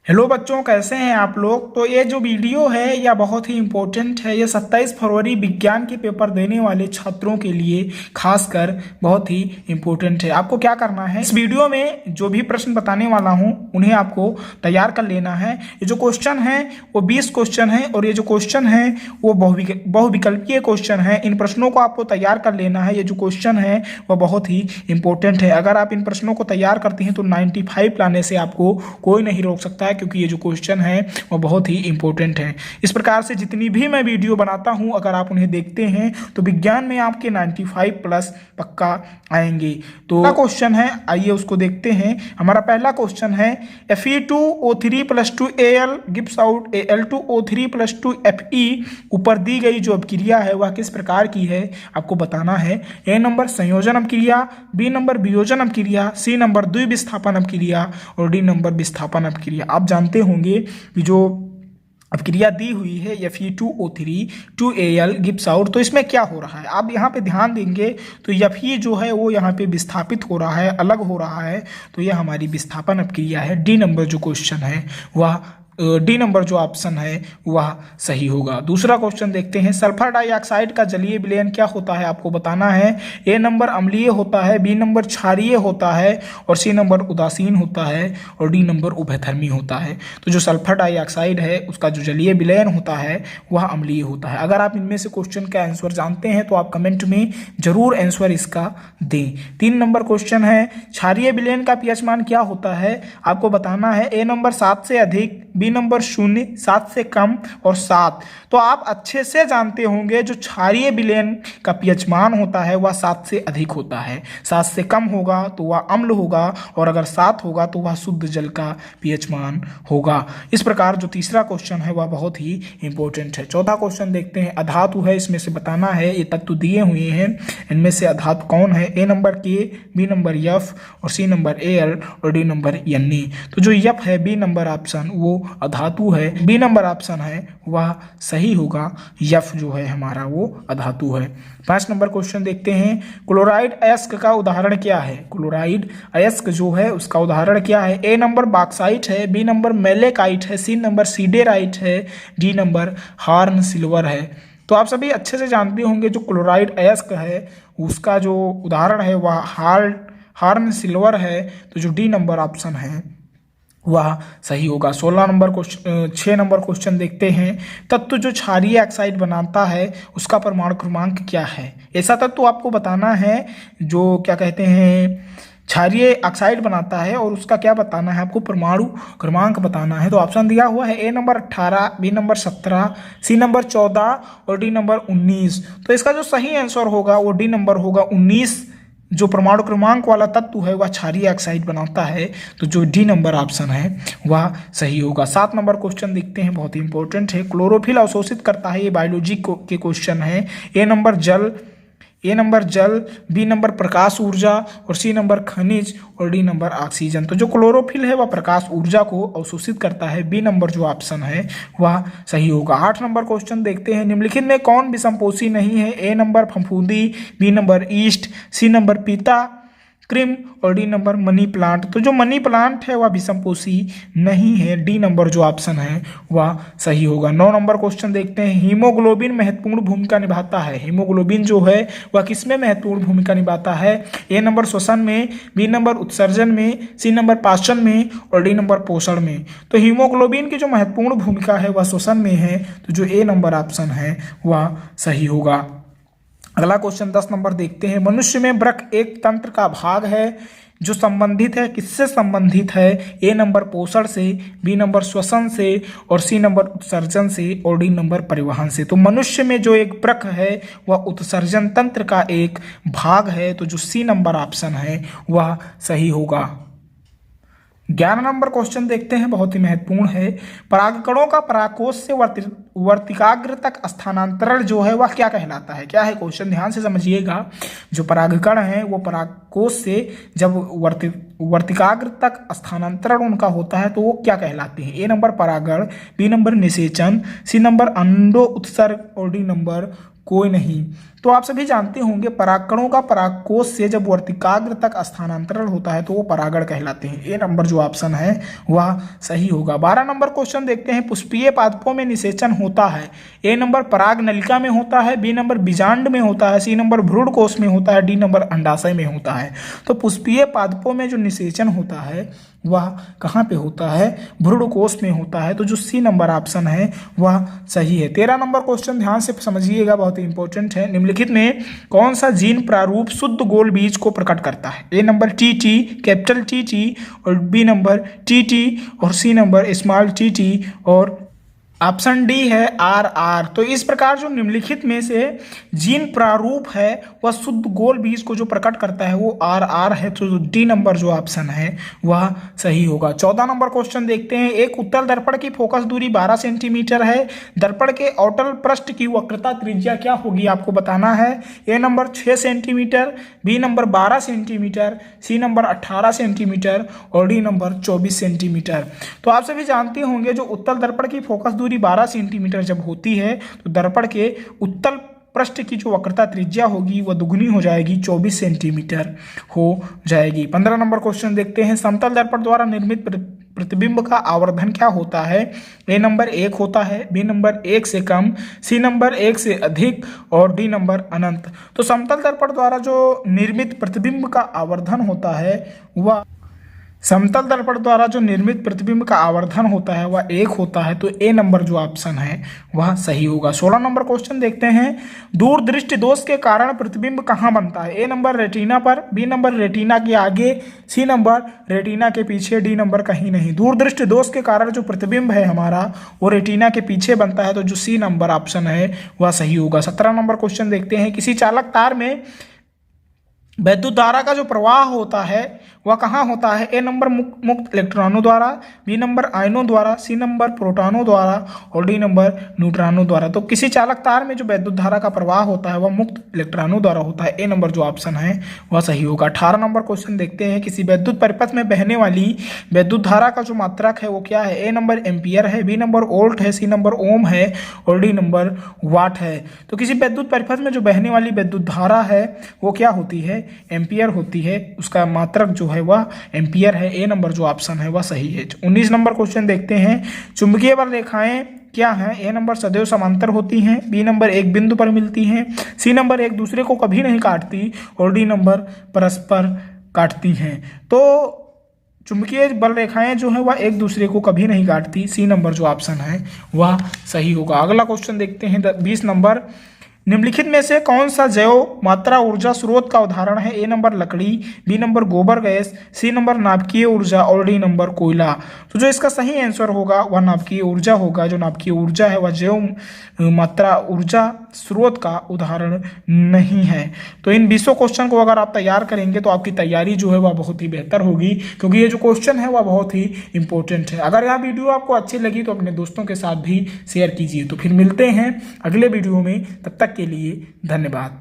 Hello बच्चों, कैसे हैं आप लोग। तो ये जो वीडियो है यह बहुत ही इम्पोर्टेंट है। ये 27 फरवरी विज्ञान के पेपर देने वाले छात्रों के लिए खासकर बहुत ही इम्पोर्टेंट है। आपको क्या करना है, इस वीडियो में जो भी प्रश्न बताने वाला हूं उन्हें आपको तैयार कर लेना है। ये जो क्वेश्चन है वो 20 क्वेश्चन है और ये जो क्वेश्चन है वो बहुविकल्पीय क्वेश्चन है। इन प्रश्नों को आपको तैयार कर लेना है। ये जो क्वेश्चन है वह बहुत ही इंपॉर्टेंट है। अगर आप इन प्रश्नों को तैयार करते हैं तो 95 लाने से आपको कोई नहीं रोक सकता है, क्योंकि ये जो क्वेश्चन है वो बहुत ही इंपॉर्टेंट है। इस प्रकार से जितनी भी मैं वीडियो बनाता हूं अगर आप उन्हें देखते हैं तो विज्ञान में आपके 95 प्लस पक्का आएंगे। तो क्वेश्चन है, आइए उसको देखते हैं। हमारा पहला क्वेश्चन है Fe2O3+2Al गिव्स आउट Al2O3+2Fe। ऊपर दी गई जो अभिक्रिया है वह किस प्रकार की है आपको बताना है। ए नंबर संयोजन अभिक्रिया, बी नंबर वियोजन अभिक्रिया, सी नंबर द्विविस्थापन अभिक्रिया और डी नंबर विस्थापन अभिक्रिया। आप जानते होंगे कि जो अभिक्रिया दी हुई है Fe2O3 2Al गिव्स आउट, तो इसमें क्या हो रहा है आप यहाँ पे ध्यान देंगे तो Fe जो है वो यहाँ पे विस्थापित हो रहा है, अलग हो रहा है, तो यह हमारी विस्थापन अभिक्रिया है। डी नंबर जो क्वेश्चन है वह डी नंबर जो ऑप्शन है वह सही होगा। दूसरा क्वेश्चन देखते हैं। सल्फर डाइऑक्साइड का जलीय विलयन क्या होता है आपको बताना है। ए नंबर अम्लीय होता है, बी नंबर क्षारीय होता है और सी नंबर उदासीन होता है और डी नंबर उभयधर्मी होता है। तो जो सल्फर डाइऑक्साइड है उसका जो जलीय विलयन होता है वह अम्लीय होता है। अगर आप इनमें से क्वेश्चन का आंसर जानते हैं तो आप कमेंट में जरूर आंसर इसका दें। 3 नंबर क्वेश्चन है। क्षारीय विलयन का पीएच मान क्या होता है आपको बताना है। ए नंबर 7 से अधिक, बी नंबर 0, 7 से कम और 7। तो आप अच्छे से जानते होंगे जो क्षारीय विलयन का पीएच मान होता है वह 7 से अधिक होता है। 7 से कम होगा तो वह अम्ल होगा और अगर 7 होगा तो वह शुद्ध जल का पीएच मान होगा। इस प्रकार जो तीसरा क्वेश्चन है वह बहुत ही इंपॉर्टेंट है। चौथा क्वेश्चन देखते हैं। अधातु है, इसमें से बताना है। ये तत्व दिए हुए हैं, इनमें से अधातु कौन है। ए नंबर के, बी नंबर एफ और सी नंबर Al और डी नंबर Ne। तो जो एफ है, बी नंबर ऑप्शन वो अधातु है, बी नंबर ऑप्शन है वह सही होगा। यफ जो है हमारा वो अधातु है। 5 नंबर क्वेश्चन देखते हैं। क्लोराइड अयस्क का उदाहरण क्या है। क्लोराइड अयस्क जो है उसका उदाहरण क्या है। ए नंबर बॉक्साइट है, बी नंबर मेलेकाइट है, सी नंबर सीडेराइट है, डी नंबर हार्न सिल्वर है। तो आप सभी अच्छे से जानते होंगे जो क्लोराइड अयस्क है उसका जो उदाहरण है वह हार्न सिल्वर है। तो जो डी नंबर ऑप्शन है वह सही होगा। 6 नंबर क्वेश्चन देखते हैं। तत्व जो क्षारीय ऑक्साइड बनाता है उसका परमाणु क्रमांक क्या है। ऐसा तत्व आपको बताना है जो क्या कहते हैं क्षारीय ऑक्साइड बनाता है और उसका क्या बताना है आपको, परमाणु क्रमांक बताना है। तो ऑप्शन दिया हुआ है। A number 18, B number 17, C number 14 और डी नंबर 19। तो इसका जो सही आंसर होगा वो डी नंबर होगा 19। जो परमाणु क्रमांक वाला तत्व है वह क्षारीय ऑक्साइड बनाता है। तो जो डी नंबर ऑप्शन है वह सही होगा। 7 नंबर क्वेश्चन देखते हैं, बहुत ही इंपॉर्टेंट है। क्लोरोफिल अवशोषित करता है, ये बायोलॉजी के क्वेश्चन है। ए नंबर जल, बी नंबर प्रकाश ऊर्जा और सी नंबर खनिज और डी नंबर ऑक्सीजन। तो जो क्लोरोफिल है वह प्रकाश ऊर्जा को अवशोषित करता है। बी नंबर जो ऑप्शन है वह सही होगा। 8 नंबर क्वेश्चन देखते हैं। निम्नलिखित में कौन विषमपोषी नहीं है। ए नंबर फफूंदी, B number yeast, C number पीता क्रीम और डी नंबर मनी प्लांट। तो जो मनी प्लांट है वह विषमपोषी नहीं है। डी नंबर जो ऑप्शन है वह सही होगा। 9 नंबर क्वेश्चन देखते हैं। हीमोग्लोबिन महत्वपूर्ण भूमिका निभाता है। हीमोग्लोबिन जो है वह किसमें महत्वपूर्ण भूमिका निभाता है। ए नंबर श्वसन में, बी नंबर उत्सर्जन में, सी नंबर पाचन में और डी नंबर पोषण में। तो हीमोग्लोबिन की जो महत्वपूर्ण भूमिका है वह श्वसन में है। तो जो ए नंबर ऑप्शन है वह सही होगा। अगला क्वेश्चन 10 नंबर देखते हैं। मनुष्य में वृक्क एक तंत्र का भाग है जो संबंधित है, किससे संबंधित है। ए नंबर पोषण से, बी नंबर श्वसन से और सी नंबर उत्सर्जन से और डी नंबर परिवहन से। तो मनुष्य में जो एक वृक्क है वह उत्सर्जन तंत्र का एक भाग है। तो जो सी नंबर ऑप्शन है वह सही होगा। 11 नंबर क्वेश्चन देखते हैं, बहुत ही महत्वपूर्ण है। परागकणों का परागकोश से वर्तिकाग्र तक स्थानांतरण जो है वह क्या कहलाता है। क्या है क्वेश्चन, ध्यान से समझिएगा। जो परागकण है वो परागकोश से जब वर्तिकाग्र तक स्थानांतरण उनका होता है तो वो क्या कहलाते हैं। ए नंबर परागण, बी नंबर निषेचन, सी नंबर अंडो उत्सर्ग और डी नंबर कोई नहीं। तो आप सभी जानते होंगे परागकणों का परागकोश से जब वर्तिकाग्र तक स्थानांतरण होता है तो वो परागण कहलाते हैं। ए नंबर जो ऑप्शन है वह सही होगा। 12 नंबर क्वेश्चन देखते हैं, पुष्पीय पादपों में निषेचन होता है। ए नंबर पराग नलिका में होता है, बी नंबर बीजांड में होता है, सी नंबर भ्रूण कोश में होता है, डी नंबर अंडाशय में होता है। तो पुष्पीय पादपों में जो निषेचन होता है वह कहाँ पे होता है? भ्रूण कोश में होता है। तो जो सी नंबर ऑप्शन है वह सही है। 13 नंबर क्वेश्चन ध्यान से समझिएगा, बहुत ही इंपॉर्टेंट है। निम्नलिखित में कौन सा जीन प्रारूप शुद्ध गोल बीज को प्रकट करता है? A number T, capital T, और बी नंबर टी, और सी नंबर स्मॉल टी, और ऑप्शन डी है आर। तो इस प्रकार जो निम्नलिखित में से जीन प्रारूप है वह शुद्ध गोल बीज को जो प्रकट करता है वो आर है। तो डी नंबर जो ऑप्शन है वह सही होगा। 14 नंबर क्वेश्चन देखते हैं, एक उत्तल दर्पण की फोकस दूरी 12 सेंटीमीटर है। दर्पण के अवतल पृष्ठ की वक्रता त्रिज्या क्या होगी आपको बताना है। A number 6 centimetre, B number 12 centimetre, C number 18 centimetre, और डी नंबर 24 सेंटीमीटर। तो आप सभी जानते होंगे जो उत्तल दर्पण की फोकस दूरी 12 सेंटीमीटर जब होती है तो दर्पण के उत्तल पृष्ठ की जो वक्रता त्रिज्या होगी वह दुगनी हो जाएगी, 24 सेंटीमीटर हो जाएगी। 15 नंबर क्वेश्चन देखते हैं, समतल दर्पण द्वारा निर्मित प्रतिबिंब का आवर्धन क्या होता है? ए नंबर 1 होता है, बी नंबर 1 से कम, सी नंबर 1 से अधिक, और डी नंबर अनंत। तो समतल दर्पण द्वारा जो निर्मित प्रतिबिंब का आवर्धन होता है वह समतल दर्पण द्वारा जो निर्मित प्रतिबिंब का आवर्धन होता है वह 1 होता है। तो ए नंबर जो ऑप्शन है वह सही होगा। 16 नंबर क्वेश्चन देखते हैं, दूरदृष्टि दोष के कारण प्रतिबिंब कहाँ बनता है? ए नंबर रेटिना पर, बी नंबर रेटिना के आगे, सी नंबर रेटिना के पीछे, डी नंबर कहीं नहीं। दूरदृष्टि दोष के कारण जो प्रतिबिंब है हमारा वो रेटिना के पीछे बनता है। तो जो सी नंबर ऑप्शन है वह सही होगा। 17 नंबर क्वेश्चन देखते हैं, किसी चालक तार में वैद्युत धारा का जो प्रवाह होता है वह कहाँ होता है? ए नंबर मुक्त इलेक्ट्रॉनों द्वारा, बी नंबर आयनों द्वारा, सी नंबर प्रोटॉनों द्वारा, और डी नंबर न्यूट्रॉनों द्वारा। तो किसी चालक तार में जो वैद्युत धारा का प्रवाह होता है वह मुक्त इलेक्ट्रॉनों द्वारा होता है। ए नंबर जो ऑप्शन है वह सही होगा। 18 नंबर क्वेश्चन देखते हैं, किसी वैद्युत परिपथ में बहने वाली वैद्युत धारा का जो मात्रक है वो क्या है? ए नंबर एम्पियर है, बी नंबर वोल्ट है, सी नंबर ओम है, और डी नंबर वाट है। तो किसी वैद्युत परिपथ में जो बहने वाली वैद्युत धारा है वो क्या होती है? एम्पियर होती है। उसका मात्रक जो है वह एम्पियर है। ए नंबर जो ऑप्शन है वह सही है। 19 नंबर क्वेश्चन देखते हैं, चुंबकीय बल रेखाएं क्या हैं? ए नंबर सदैव समांतर होती हैं, बी नंबर एक बिंदु पर मिलती हैं, सी नंबर एक दूसरे को कभी नहीं काटती, और डी नंबर परस्पर काटती हैं। तो चुंबकीय बल रेखाएं जो है वह एक दूसरे को कभी नहीं काटती। सी नंबर जो ऑप्शन है वह सही होगा। अगला क्वेश्चन देखते हैं 20 नंबर, निम्नलिखित में से कौन सा जैव मात्रा ऊर्जा स्रोत का उदाहरण है? ए नंबर लकड़ी, बी नंबर गोबर गैस, सी नंबर नाभिकीय ऊर्जा, और डी नंबर कोयला। तो जो इसका सही आंसर होगा वह नाभिकीय ऊर्जा होगा। जो नाभिकीय ऊर्जा है वह जैव मात्रा ऊर्जा स्रोत का उदाहरण नहीं है। तो इन 20 क्वेश्चन को अगर आप तैयार करेंगे तो आपकी तैयारी जो है वह बहुत ही बेहतर होगी, क्योंकि ये जो क्वेश्चन है वह बहुत ही इंपॉर्टेंट है। अगर यह वीडियो आपको अच्छी लगी तो अपने दोस्तों के साथ भी शेयर कीजिए। तो फिर मिलते हैं अगले वीडियो में, तब तक के लिए धन्यवाद।